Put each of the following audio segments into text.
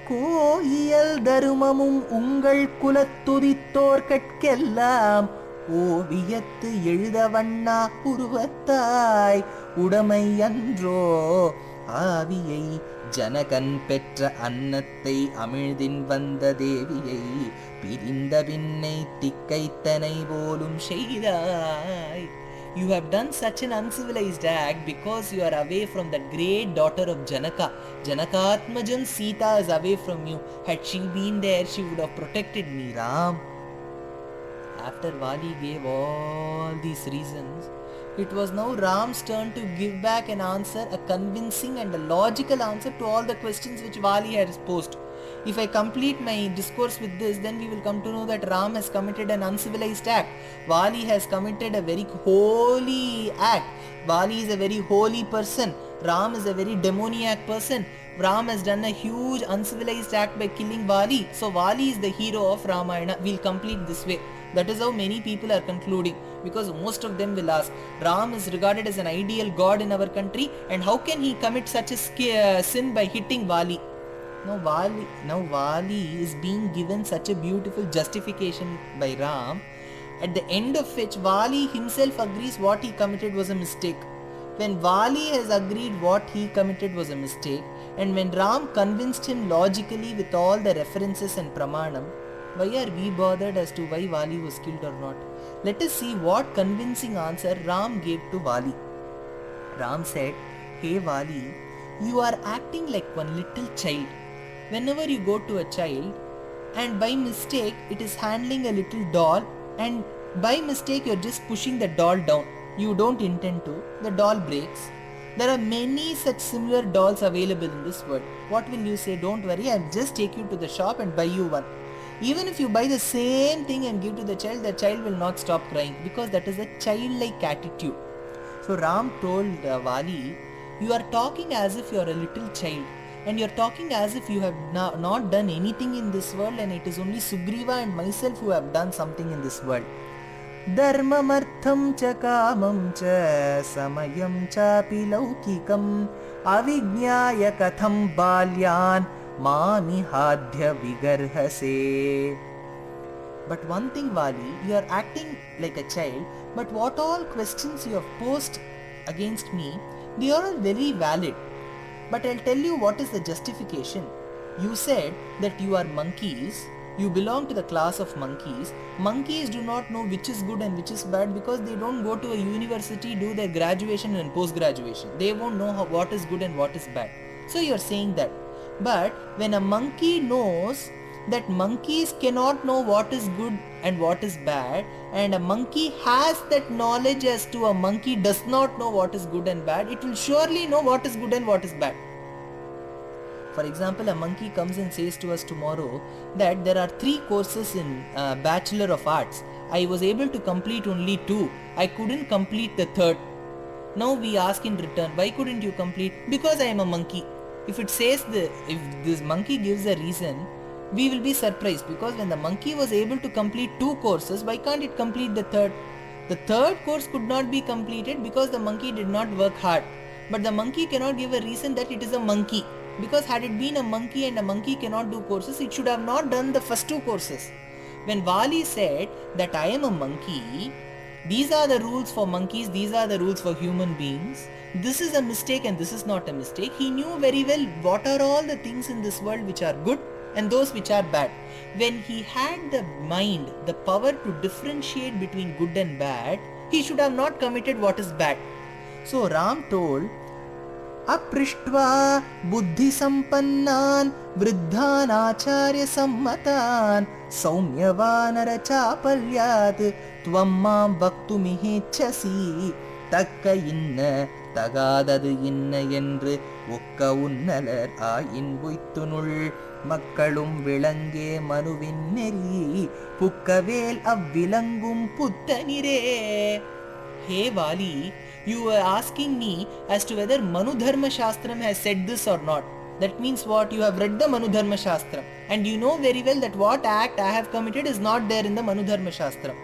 கோயியல் தருமமும் உங்கள் குலத்துதித்தோர்கட்கெல்லாம் ஓவியத்து எழுத வண்ணா உருவத்தாய் உடைமை அன்றோ ஆவியை ஜனகன் பெற்ற அன்னத்தை அமிழ்தின் வந்த தேவியை பிரிந்த பின்னை திக்கைத்தனை போலும் செய்தாய். You have done such an uncivilized act because you are away from that great daughter of Janaka. Janakatmajan Sita is away from you. Had she been there, she would have protected me, Ram. After Vali gave all these reasons, it was now Ram's turn to give back an answer, a convincing and a logical answer to all the questions which Vali had posed. If I complete my discourse with this, then we will come to know that Ram has committed an uncivilized act. Vali has committed a very holy act. Vali is a very holy person. Ram is a very demoniac person. Ram has done a huge uncivilized act by killing Vali. So Vali is the hero of Ramayana. We'll complete this way. That is how many people are concluding, because most of them will ask, Ram is regarded as an ideal god in our country, and how can he commit such a sin by hitting Vali? Now Vali is being given such a beautiful justification by Ram, at the end of which Vali himself agrees what he committed was a mistake. When Vali has agreed what he committed was a mistake, and when Ram convinced him logically with all the references and pramanam, why are we bothered as to why Vali was killed or not? Let us see what convincing answer Ram gave to Vali. Ram said, "Hey Vali, you are acting like one little child. Whenever you go to a child and by mistake it is handling a little doll, and by mistake you're just pushing the doll down. You don't intend to. The doll breaks. There are many such similar dolls available in this world. What will you say? Don't worry, I'll just take you to the shop and buy you one." Even if you buy the same thing and give to the child will not stop crying, because that is a childlike attitude. So Ram told Vali, you are talking as if you are a little child, and you are talking as if you have not done anything in this world, and it is only Sugriva and myself who have done something in this world. Dharmamartham cha kamam cha samayam chapi laukikam avijñāya katham balyan mami hadhya vigarhase. But one thing, Vali, you are acting like a child, but what all questions you have posed against me, they are all very valid. But I'll tell you what is the justification. You said that you are monkeys, you belong to the class of monkeys. Monkeys do not know which is good and which is bad, because they don't go to a university, do their graduation and post-graduation. They won't know what is good and what is bad. So you're saying that. But when a monkey knows that monkeys cannot know what is good and what is bad, and a monkey has that knowledge as to a monkey does not know what is good and bad, it will surely know what is good and what is bad. For example, a monkey comes and says to us tomorrow that there are 3 courses in Bachelor of Arts. I was able to complete only 2. I couldn't complete the 3rd. Now we ask in return, why couldn't you complete? Because I am a monkey. If this monkey gives a reason, we will be surprised, because when the monkey was able to complete 2 courses, why can't it complete the 3rd? The 3rd course could not be completed because the monkey did not work hard. But the monkey cannot give a reason that it is a monkey, because had it been a monkey and a monkey cannot do courses, it should have not done the first 2 courses. When Vali said that I am a monkey, these are the rules for monkeys, these are the rules for human beings, this is a mistake and this is not a mistake, he knew very well what are all the things in this world which are good and those which are bad. When he had the mind, the power to differentiate between good and bad, he should have not committed what is bad. So Ram told, Aprishtva buddhi sampannan vriddhan acharya sammatan saumyavanara chapalyat tvam mam vaktumihechasi takka inna தகாதது என்ன என்று ஒக்க உன்னலர் ஆயின் உய்த்துனுள் மக்களும் விளங்கே மனுவின் நெறி புக்கவேல் அவ்விலங்கும் புத்தனிரே. Hey Vali, you were asking me as to whether Manu Dharma Shastram has said this or not. That means what? You have read the Manu Dharma Shastram and you know very well that what act I have committed is not there in the Manu Dharma Shastram.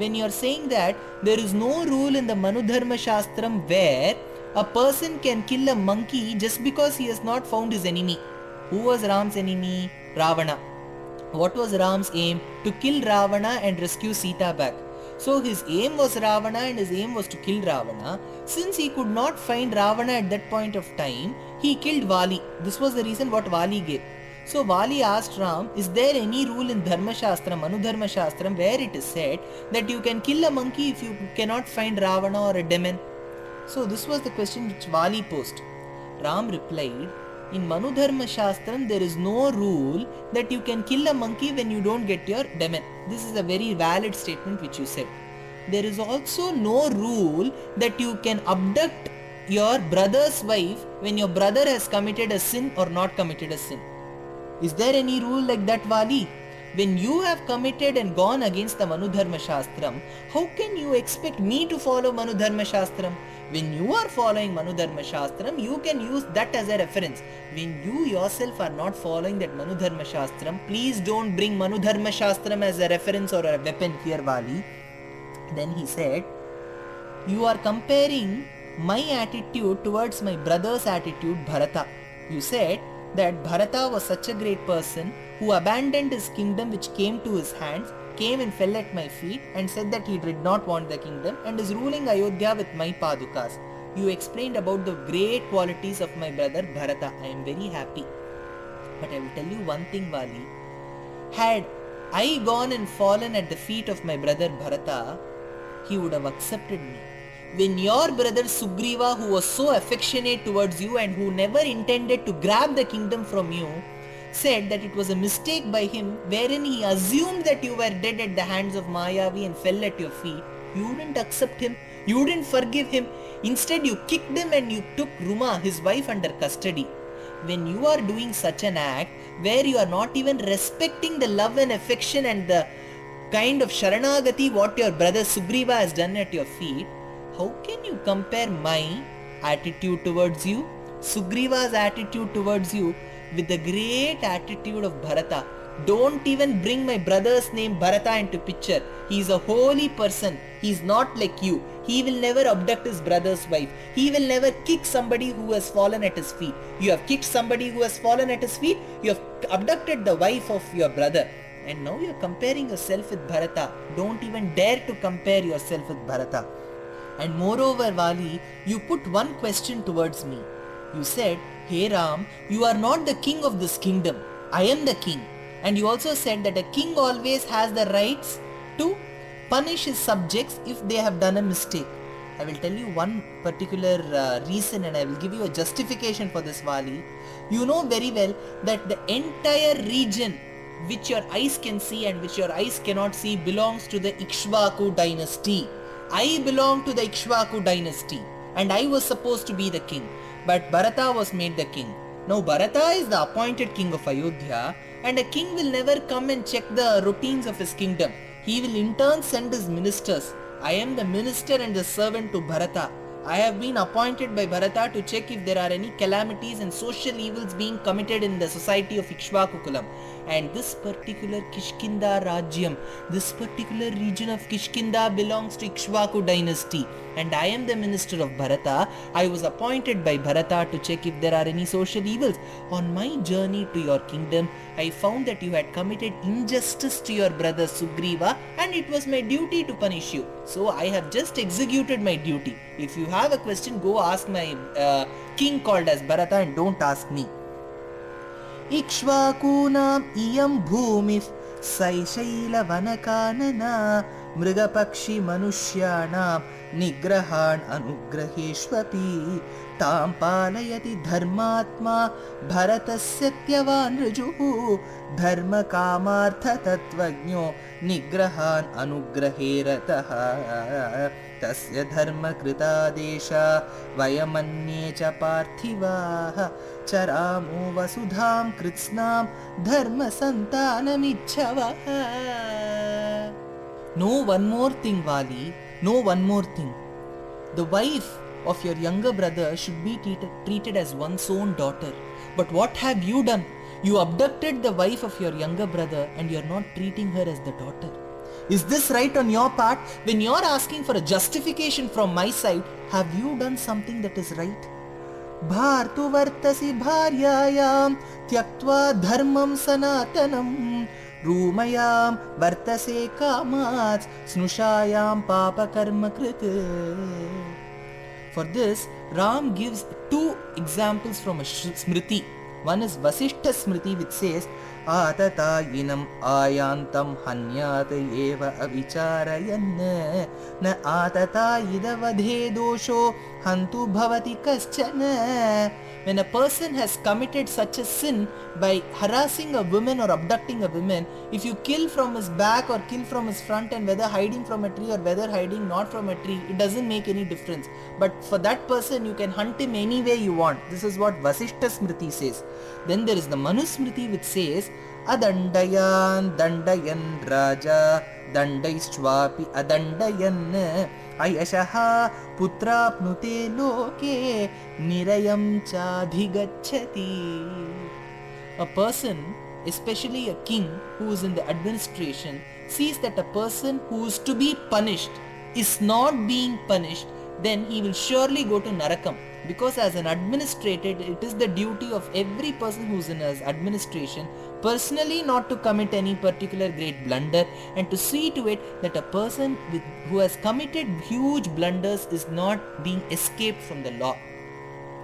When you are saying that there is no rule in the Manu Dharma Shastram where a person can kill a monkey just because he has not found his enemy. Who was Ram's enemy? Ravana. What was Ram's aim? To kill Ravana and rescue Sita back. So his aim was Ravana and his aim was to kill Ravana. Since he could not find Ravana at that point of time, he killed Vali. This was the reason what Vali gave. So Vali asked Ram, is there any rule in Dharma Shastram, Manu Dharma Shastram, where it is said that you can kill a monkey if you cannot find Ravana or a demon? So this was the question which Vali posed. Ram replied, in Manu Dharma Shastram there is no rule that you can kill a monkey when you don't get your demon. This is a very valid statement which you said. There is also no rule that you can abduct your brother's wife when your brother has committed a sin or not committed a sin. Is there any rule like that, Vali? When you have committed and gone against the Manu Dharma Shastram, how can you expect me to follow Manu Dharma Shastram? When you are following Manu Dharma Shastram, you can use that as a reference. When you yourself are not following that Manu Dharma Shastram, please don't bring Manu Dharma Shastram as a reference or a weapon here, Vali. Then he said, you are comparing my attitude towards my brother's attitude, Bharata. You said that Bharata was such a great person who abandoned his kingdom which came to his hands, came and fell at my feet and said that he did not want the kingdom and is ruling Ayodhya with my padukas. You explained about the great qualities of my brother Bharata. I am very happy. But I will tell you one thing, Vali. Had I gone and fallen at the feet of my brother Bharata, he would have accepted me. When your brother Sugriva, who was so affectionate towards you and who never intended to grab the kingdom from you, said that it was a mistake by him wherein he assumed that you were dead at the hands of Mayavi and fell at your feet, you didn't accept him, you didn't forgive him. Instead, you kicked him and you took Ruma, his wife, under custody. When you are doing such an act where you are not even respecting the love and affection and the kind of Sharanagati what your brother Sugriva has done at your feet, how can you compare my attitude towards you, Sugriva's attitude towards you, with the great attitude of Bharata? Don't even bring my brother's name Bharata into picture. He is a holy person. He is not like you. He will never abduct his brother's wife. He will never kick somebody who has fallen at his feet. You have kicked somebody who has fallen at his feet. You have abducted the wife of your brother. And now you are comparing yourself with Bharata. Don't even dare to compare yourself with Bharata. And moreover, Vali, you put one question towards me. You said, hey Ram, you are not the king of this kingdom. I am the king. And you also said that a king always has the rights to punish his subjects if they have done a mistake. I will tell you one particular reason and I will give you a justification for this, Vali. You know very well that the entire region which your eyes can see and which your eyes cannot see belongs to the Ikshvaku dynasty. I belong to the Ikshvaku dynasty and I was supposed to be the king. But Bharata was made the king. Now Bharata is the appointed king of Ayodhya and a king will never come and check the routines of his kingdom. He will in turn send his ministers. I am the minister and the servant to Bharata. I have been appointed by Bharata to check if there are any calamities and social evils being committed in the society of Ikshvaku Kulam. And this particular Kishkindha Rajyam, this particular region of Kishkindha belongs to Ikshvaku dynasty. And I am the minister of Bharata. I was appointed by Bharata to check if there are any social evils. On my journey to your kingdom, I found that you had committed injustice to your brother Sugriva and it was my duty to punish you. So I have just executed my duty. If you have a question, go ask my king called as Bharata and don't ask me. Ikshvakunam iyam bhumif saishaila vanakanana mrigapakshi manushyanam nigrahan anugraheshvapi tam palayati dharmatma bharatasya tyavan rajuhu dharma kamartha tatvagno nigrahan anugraherataha tasya dharma krita desha vayamanye cha parthivaha charamo vasudham kritsnam dharma santanamichhavaha. Know one more thing, Vali. Know one more thing. The wife of your younger brother should be treated as one's own daughter. But what have you done? You abducted the wife of your younger brother and you are not treating her as the daughter. Is this right on your part? When you are asking for a justification from my side, have you done something that is right? Bhartu vartasi bharyayam tyaktva dharmam sanatanam रूमयां वर्तसे कामात् स्नुषायां पापकर्म कृत. For this, Ram gives two examples from a smriti. One is Vasishtha Smriti, which says, Atatayinam ayantam hanyat eva avicharayan na atatayida vadhe dosho hantu bhavati kaschana. When a person has committed such a sin by harassing a woman or abducting a woman, if you kill from his back or kill from his front, and whether hiding from a tree or whether hiding not from a tree, it doesn't make any difference. But for that person, you can hunt him any way you want. This is what Vasishtha Smriti says. Then there is the Manu Smriti, which says, Adandayan dandayan raja dandaishwapi adandayan ayashaha putrapnute loke nirayam chadhigacchati. A person, especially a king who is in the administration, sees that a person who is to be punished is not being punished, then he will surely go to Narakam. Because as an administrator, it is the duty of every person who is in his administration personally not to commit any particular great blunder, and to see to it that a person who has committed huge blunders is not being escaped from the law.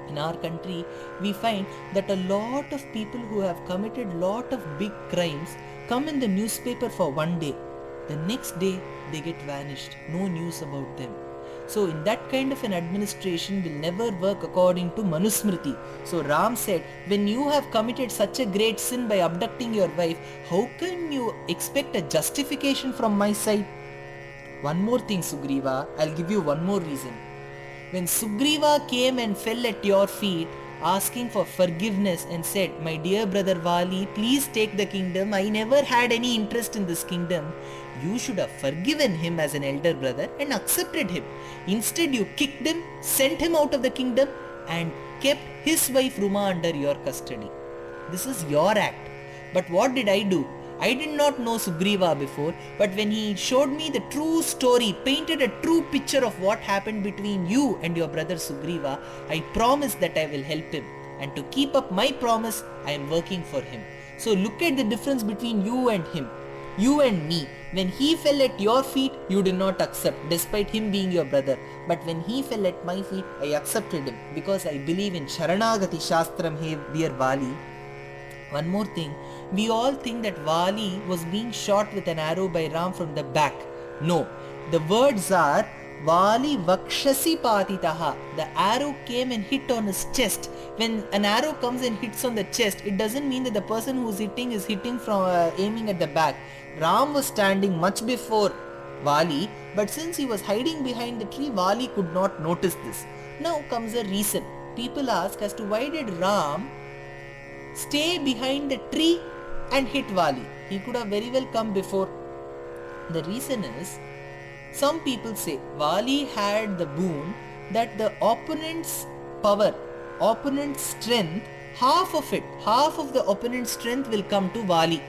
In our country, we find that a lot of people who have committed lot of big crimes come in the newspaper for one day. The next day, they get vanished. No news about them. So in that kind of an administration will never work according to Manusmriti. So Ram said, when you have committed such a great sin by abducting your wife, how can you expect a justification from my side? One more thing, Sugriva, I'll give you one more reason. When Sugriva came and fell at your feet asking for forgiveness and said, my dear brother Vali, please take the kingdom. I never had any interest in this kingdom. You should have forgiven him as an elder brother and accepted him. Instead, you kicked him, sent him out of the kingdom and kept his wife Ruma under your custody. This is your act. But what did I do? I did not know Sugriva before, but when he showed me the true story, painted a true picture of what happened between you and your brother Sugriva, I promised that I will help him. And to keep up my promise, I am working for him. So look at the difference between you and him. You and me. When he fell at your feet, you did not accept, despite him being your brother. But when he fell at my feet, I accepted him, because I believe in Sharanagati Shastram, hey dear Vali. One more thing, we all think that Vali was being shot with an arrow by Ram from the back. No, the words are Vali Vakshasi Patitaha. The arrow came and hit on his chest. When an arrow comes and hits on the chest, it doesn't mean that the person who is hitting from aiming at the back. Ram was standing much before Vali, but since he was hiding behind the tree, Vali could not notice this. Now comes a reason. People ask as to why did Ram stay behind the tree and hit Vali? He could have very well come before. The reason is, some people say Vali had the boon that the opponent's power, opponent's strength, half of the opponent's strength will come to Vali.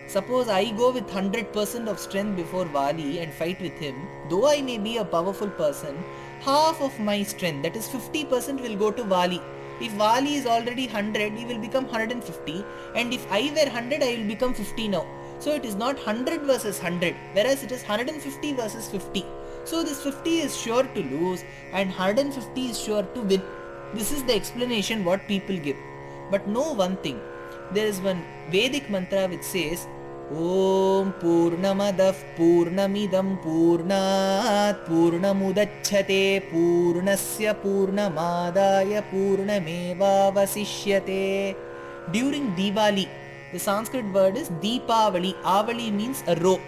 Suppose I go with 100% of strength before Vali and fight with him, though I may be a powerful person, half of my strength, that is 50%, will go to Vali. If Vali is already 100, he will become 150, and if I were 100, I will become 50 now. So it is not 100 versus 100, whereas it is 150 versus 50. So this 50 is sure to lose and 150 is sure to win. This is the explanation what people give. But know one thing, there is one Vedic mantra which says, Om Purnamadav Purnamidam Purnat Purnamudachyate Purnasya Purnamadaya Purnameva Vasishyate. During Diwali, the Sanskrit word is Deepavali. Avali means a row.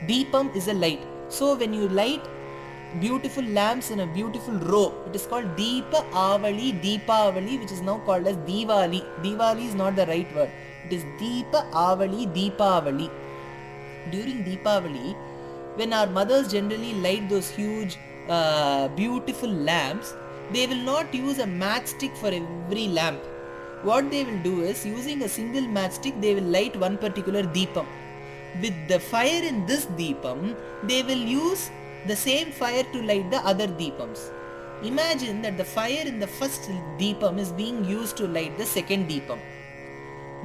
Deepam is a light. So when you light beautiful lamps in a beautiful row, it is called Deepa Avali, Deepavali, which is now called as Diwali. Diwali is not the right word. It is Deepa Avali, Deepavali. During Deepavali, when our mothers generally light those huge, beautiful lamps, they will not use a matchstick for every lamp. What they will do is, using a single matchstick, they will light one particular Deepam. With the fire in this Deepam, they will use the same fire to light the other Deepams. Imagine that the fire in the first Deepam is being used to light the second Deepam.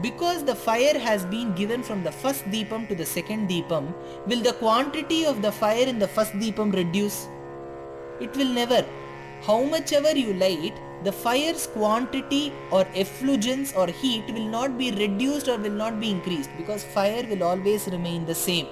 Because the fire has been given from the first deepam to the second deepam, will the quantity of the fire in the first deepam reduce? It will never. How much ever you light, the fire's quantity or effulgence or heat will not be reduced or will not be increased, because fire will always remain the same.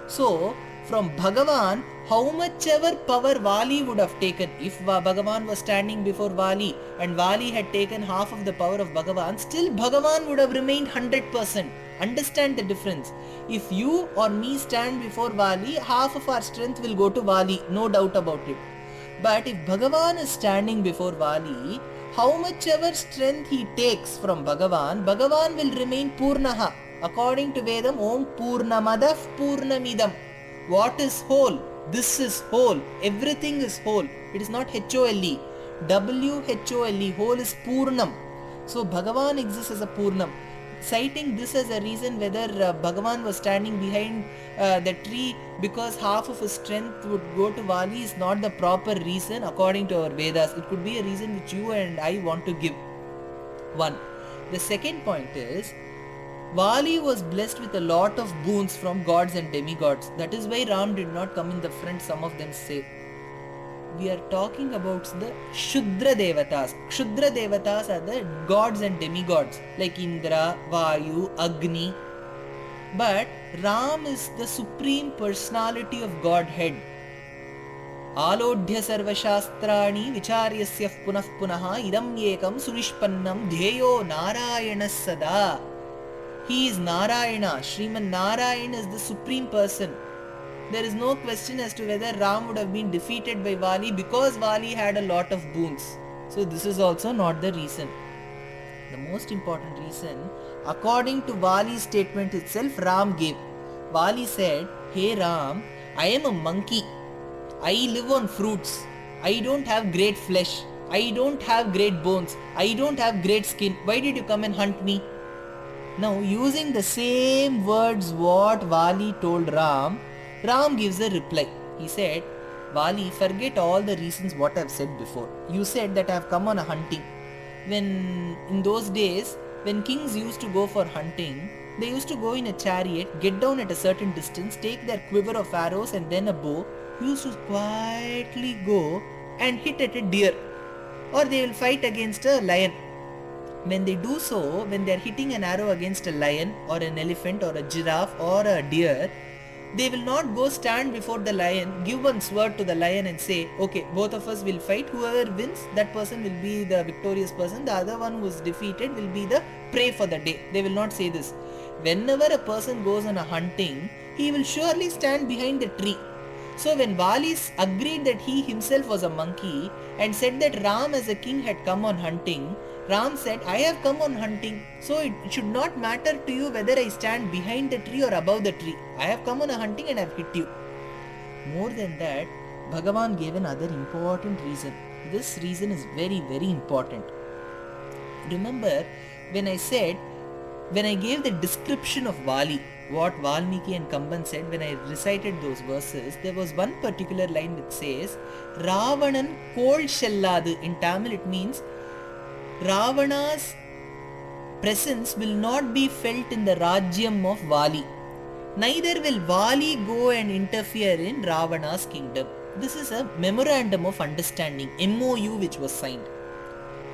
So, from Bhagavan, how much ever power Vali would have taken, if Bhagavan was standing before Vali and Vali had taken half of the power of Bhagavan, still Bhagavan would have remained 100%. Understand the difference. If you or me stand before Vali, half of our strength will go to Vali, no doubt about it. But if Bhagavan is standing before Vali, how much ever strength he takes from Bhagavan, Bhagavan will remain Purnaha. According to Vedam, Om Purnamadav Purnamidam. What is whole? This is whole. Everything is whole. It is not H-O-L-E. W-H-O-L-E. Whole is Purnam. So Bhagavan exists as a Purnam. Citing this as a reason whether Bhagavan was standing behind the tree because half of his strength would go to Vali is not the proper reason according to our Vedas. It could be a reason which you and I want to give. One. The second point is, Vali was blessed with a lot of boons from gods and demigods. That is why Ram did not come in the front, some of them say. We are talking about the Shudra Devatas. Shudra Devatas are the gods and demigods like Indra, Vayu, Agni. But Ram is the supreme personality of Godhead. Alodhya sarva shastrani vicharyasya punah punaha idam yekam sunishpannam dhyeyo narayana sada. He is Narayana. Srimad Narayan is the supreme person. There is no question as to whether Ram would have been defeated by Vali because Vali had a lot of boons. So this is also not the reason. The most important reason, according to Vali's statement itself, Ram gave. Vali said, "Hey Ram, I am a monkey. I live on fruits. I don't have great flesh. I don't have great bones. I don't have great skin. Why did you come and hunt me?" Now, using the same words what Vali told Ram, Ram gives a reply. He said, "Vali, forget all the reasons what I have said before. You said that I have come on a hunting. When in those days, when kings used to go for hunting, they used to go in a chariot, get down at a certain distance, take their quiver of arrows and then a bow, used to quietly go and hit at a deer, or they will fight against a lion. When they do so, when they are hitting an arrow against a lion or an elephant or a giraffe or a deer, they will not go stand before the lion, give one sword to the lion and say, okay, both of us will fight. Whoever wins, that person will be the victorious person. The other one who is defeated will be the prey for the day. They will not say this. Whenever a person goes on a hunting, he will surely stand behind the tree. So when Vali agreed that he himself was a monkey and said that Ram as a king had come on hunting, Ram said, I have come on hunting, so it should not matter to you whether I stand behind the tree or above the tree. I have come on a hunting and I have hit you. More than that, Bhagavan gave another important reason. This reason is very, very important. Remember, when I gave the description of Vali, what Valmiki and Kamban said, when I recited those verses, there was one particular line which says, Ravanan kol shelladu. In Tamil it means, Ravana's presence will not be felt in the Rajyam of Vali. Neither will Vali go and interfere in Ravana's kingdom. This is a memorandum of understanding, MOU, which was signed.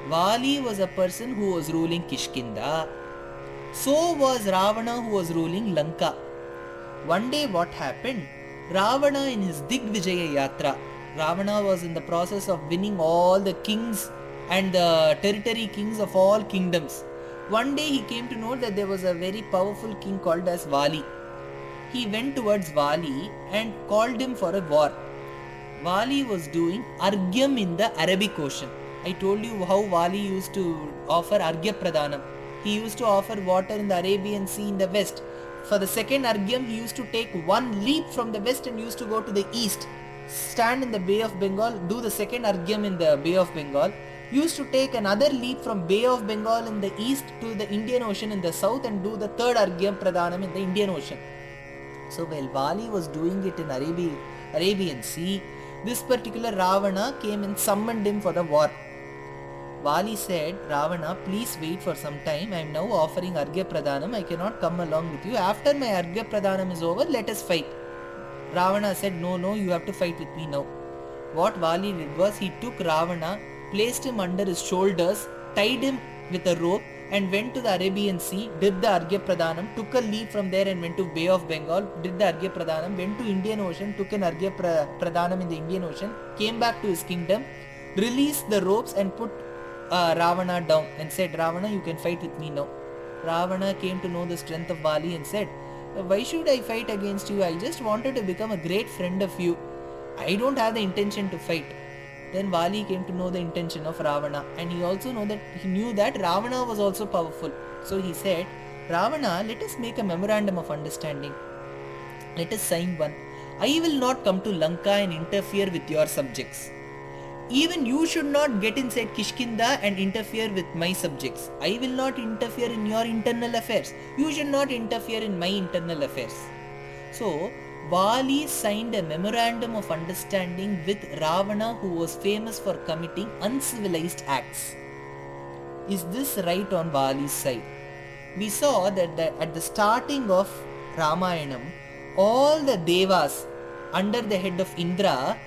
Vali was a person who was ruling Kishkindha. So was Ravana who was ruling Lanka. One day what happened? Ravana in his Digvijaya Yatra, Ravana was in the process of winning all the kings and the territory kings of all kingdoms. One day he came to know that there was a very powerful king called as Vali. He went towards Vali and called him for a war. Vali was doing Argyam in the Arabic Ocean. I told you how Vali used to offer Argya Pradhanam. He used to offer water in the Arabian Sea in the west. For the second Argyam, he used to take one leap from the west and used to go to the east. Stand in the Bay of Bengal, do the second Argyam in the Bay of Bengal. Used to take another leap from Bay of Bengal in the east to the Indian Ocean in the south and do the third Argyam Pradhanam in the Indian Ocean. So while Vali was doing it in Arabian Sea, this particular Ravana came and summoned him for the war. Vali said, Ravana, please wait for some time. I am now offering Arghya Pradhanam. I cannot come along with you. After my Arghya Pradhanam is over, let us fight. Ravana said, no, you have to fight with me now. What Vali did was, he took Ravana, placed him under his shoulders, tied him with a rope, and went to the Arabian Sea, did the Arghya Pradhanam, took a leave from there and went to Bay of Bengal, did the Arghya Pradhanam, went to Indian Ocean, took an Arghya Pradhanam in the Indian Ocean, came back to his kingdom, released the ropes and put Ravana down and said, Ravana, you can fight with me now. Ravana came to know the strength of Vali and said, why should I fight against you? I just wanted to become a great friend of you. I don't have the intention to fight. Then Vali came to know the intention of Ravana, and he also knew that Ravana was also powerful. So he said, Ravana, let us make a memorandum of understanding. Let us sign one. I will not come to Lanka and interfere with your subjects. Even you should not get inside Kishkindha and interfere with my subjects. I will not interfere in your internal affairs. You should not interfere in my internal affairs. So, Vali signed a memorandum of understanding with Ravana, who was famous for committing uncivilized acts. Is this right on Vali's side? We saw that at the starting of Ramayanam, all the Devas under the head of Indra,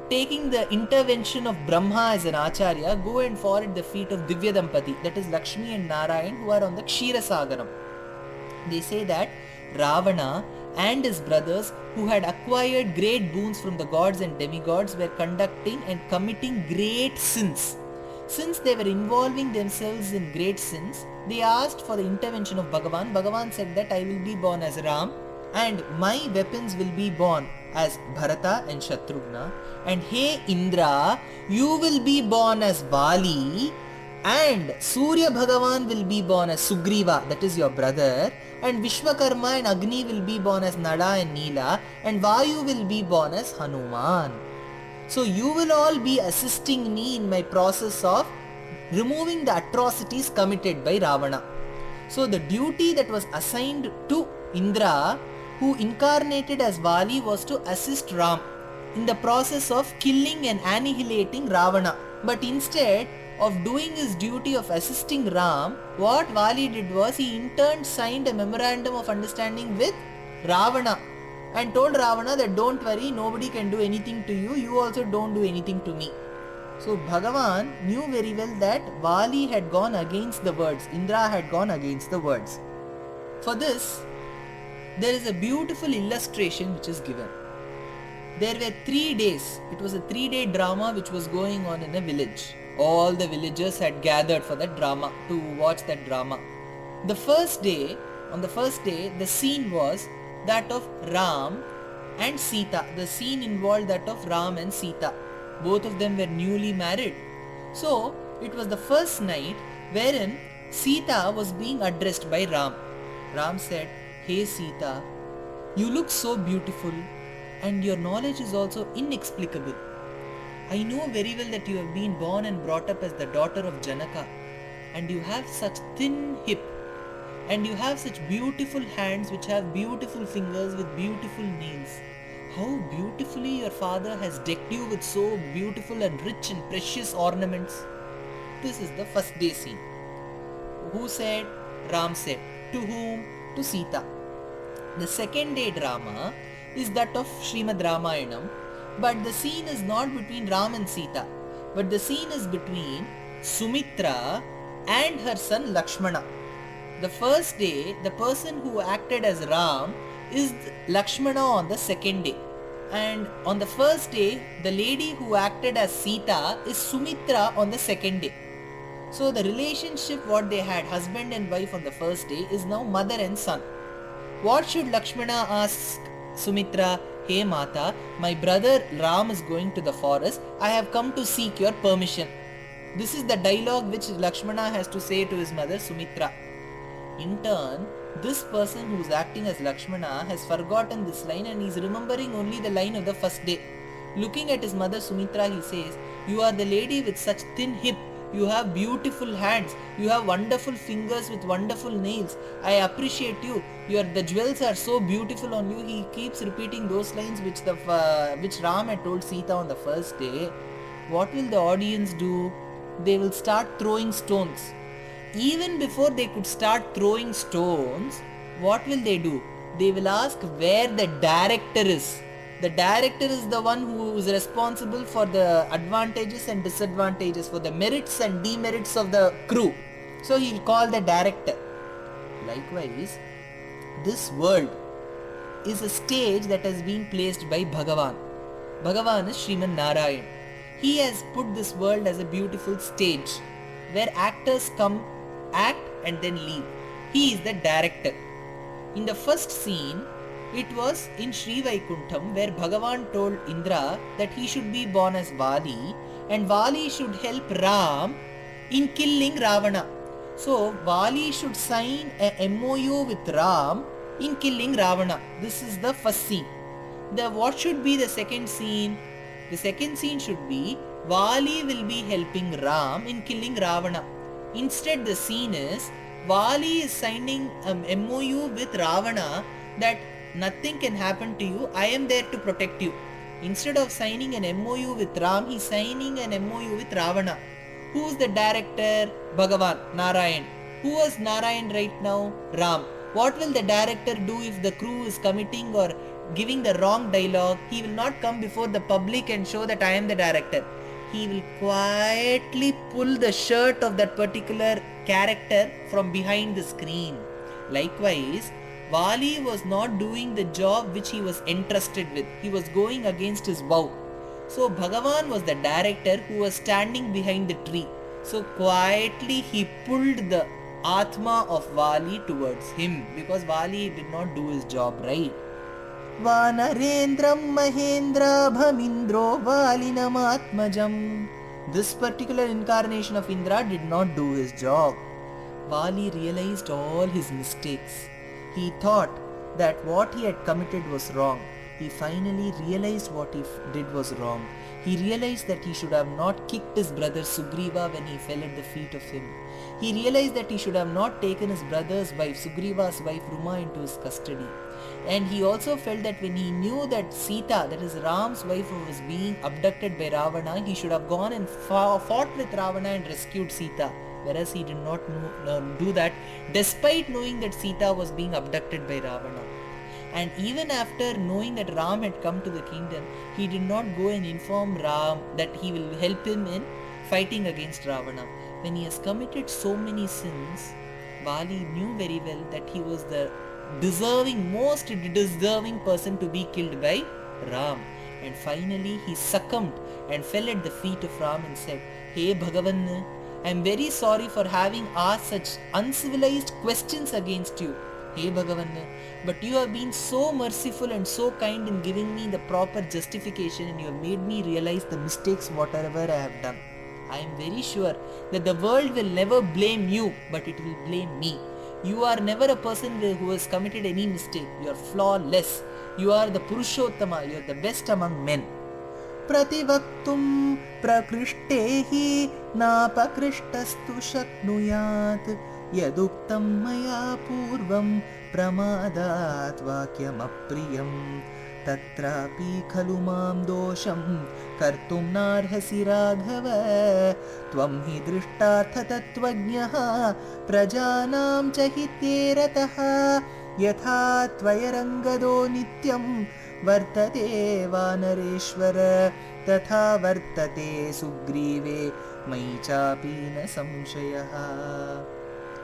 taking the intervention of Brahma as an Acharya, go and fall at the feet of Divya Dampati, that is Lakshmi and Narayan, who are on the Kshira Sagaram. They say that Ravana and his brothers, who had acquired great boons from the gods and demigods, were conducting and committing great sins. Since they were involving themselves in great sins, they asked for the intervention of Bhagavan. Bhagavan said that I will be born as Ram, and my weapons will be born as Bharata and Shatrughna, and hey Indra, you will be born as Vali, and Surya Bhagavan will be born as Sugriva, that is your brother, and Vishwakarma and Agni will be born as Nala and Neela, and Vayu will be born as Hanuman. So you will all be assisting me in my process of removing the atrocities committed by Ravana. So the duty that was assigned to Indra, who incarnated as Vali, was to assist Ram in the process of killing and annihilating Ravana. But instead of doing his duty of assisting Ram, what Vali did was, he in turn signed a memorandum of understanding with Ravana and told Ravana that don't worry, nobody can do anything to you, you also don't do anything to me. So Bhagavan knew very well that Vali had gone against the words, Indra had gone against the words. For this, there is a beautiful illustration which is given. There were 3 days. It was a 3-day drama which was going on in a village. All the villagers had gathered for that drama, to watch that drama. On the first day, the scene was that of Ram and Sita. The scene involved that of Ram and Sita. Both of them were newly married. So, it was the first night wherein Sita was being addressed by Ram. Ram said, Hey Sita, you look so beautiful and your knowledge is also inexplicable. I know very well that you have been born and brought up as the daughter of Janaka, and you have such thin hip, and you have such beautiful hands which have beautiful fingers with beautiful nails. How beautifully your father has decked you with so beautiful and rich and precious ornaments. This is the first day scene. Who said? Ram said. To whom? To Sita. The second day drama is that of Srimad Ramayanam, but the scene is not between Ram and Sita, but the scene is between Sumitra and her son Lakshmana. The first day, the person who acted as Ram is Lakshmana on the second day, and on the first day, the lady who acted as Sita is Sumitra on the second day. So the relationship what they had, husband and wife on the first day, is now mother and son. What should Lakshmana ask Sumitra? Hey Mata, my brother Ram is going to the forest. I have come to seek your permission. This is the dialogue which Lakshmana has to say to his mother Sumitra. In turn, this person who is acting as Lakshmana has forgotten this line and is remembering only the line of the first day. Looking at his mother Sumitra, he says, You are the lady with such thin hip. You have beautiful hands. You have wonderful fingers with wonderful nails. I appreciate you. The jewels are so beautiful on you. He keeps repeating those lines which Ram had told Sita on the first day. What will the audience do? they will start throwing stones. Even before they could start throwing stones, what will they do? They will ask where the director is. The director is the one who is responsible for the advantages and disadvantages, for the merits and demerits of the crew. So he will call the director. Likewise, this world is a stage that has been placed by Bhagavan. Bhagavan is Srimad Narayan. He has put this world as a beautiful stage where actors come, act and then leave. He is the director. In the first scene, it was in Sri Vaikuntham where Bhagavan told Indra that he should be born as Vali and Vali should help Ram in killing Ravana. So Vali should sign a MOU with Ram in killing Ravana. This is the first scene. What should be the second scene? The second scene should be Vali will be helping Ram in killing Ravana. Instead, the scene is Vali is signing a MOU with Ravana that nothing can happen to you, I am there to protect you. Instead of signing an MOU with Ram, he is signing an MOU with Ravana. Who is the director? Bhagavan, Narayan. Who was Narayan right now? Ram. What will the director do if the crew is committing or giving the wrong dialogue? He will not come before the public and show that I am the director. He will quietly pull the shirt of that particular character from behind the screen. Likewise, Vali was not doing the job which he was entrusted with. He was going against his vow. So Bhagavan was the director who was standing behind the tree. So quietly he pulled the Atma of Vali towards him because Vali did not do his job right. Vanarendram Mahendra Bhamindro Valinam Atmajam. This particular incarnation of Indra did not do his job. Vali realized all his mistakes. He thought that what he had committed was wrong. He finally realized what he did was wrong. He realized that he should have not kicked his brother Sugriva when he fell at the feet of him. He realized that he should have not taken his brother's wife, Sugriva's wife Ruma, into his custody. And he also felt that when he knew that Sita, that is Ram's wife, was being abducted by Ravana, he should have gone and fought with Ravana and rescued Sita. Whereas he did not do that, despite knowing that Sita was being abducted by Ravana. And even after knowing that Ram had come to the kingdom, he did not go and inform Ram that he will help him in fighting against Ravana. When he has committed so many sins, Vali knew very well that he was the most deserving person to be killed by Ram. And finally he succumbed and fell at the feet of Ram and said, "Hey Bhagavan, I am very sorry for having asked such uncivilized questions against you. Hey Bhagavan, but you have been so merciful and so kind in giving me the proper justification, and you have made me realize the mistakes whatever I have done. I am very sure that the world will never blame you, but it will blame me. You are never a person who has committed any mistake. You are flawless. You are the Purushottama. You are the best among men." प्रतिवक्तुं प्रकृष्टे हि नापकृष्टस्तु शक्नुयात् यदुक्तं मया पूर्वं प्रमादात् वाक्यमप्रियं तत्रापि खलु मां दोषं कर्तुं नार्हसि राघव त्वं हि दृष्टार्थतत्त्वज्ञः प्रजानां च हिते रतः यथा त्वयरङ्गदो नित्यं वर्तते वानरेश्वर तथा वर्तते सुग्रीवे मयि चापि न संशयः.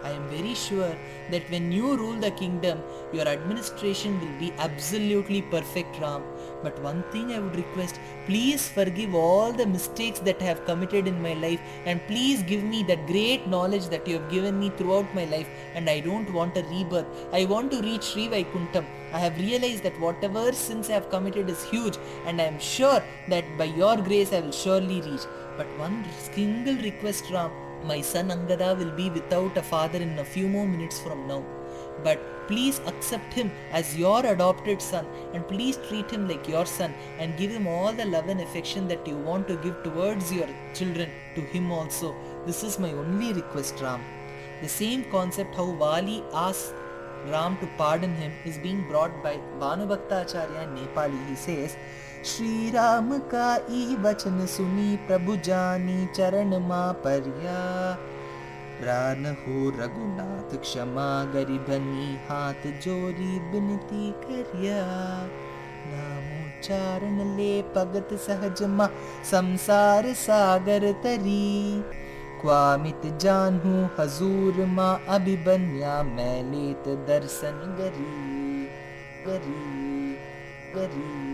I am very sure that when you rule the kingdom, your administration will be absolutely perfect, Ram. But one thing I would request, please forgive all the mistakes that I have committed in my life, and please give me that great knowledge that you have given me throughout my life, and I don't want a rebirth. I want to reach Sri Vaikuntham. I have realized that whatever sins I have committed is huge, and I am sure that by your grace I will surely reach. But one single request, Ram. My son Angada will be without a father in a few more minutes from now. But please accept him as your adopted son, and please treat him like your son, and give him all the love and affection that you want to give towards your children to him also. This is my only request, Ram. The same concept how Vali asked Ram to pardon him is being brought by Bhanubhakta Acharya in Nepali. He says, Shri Ram ka ई वचन सुनी प्रभु जानी चरण मा पर्या प्राण हो रघुनाथ क्षमा गरीबनी हाथ जोरी बिनती करिया नामोच्चारण ले भगत सहज मा संसार सागर तरी क्वामित जानू हजूर माँ अभिबन्या मैं लेत दर्शन गरी गरी गरी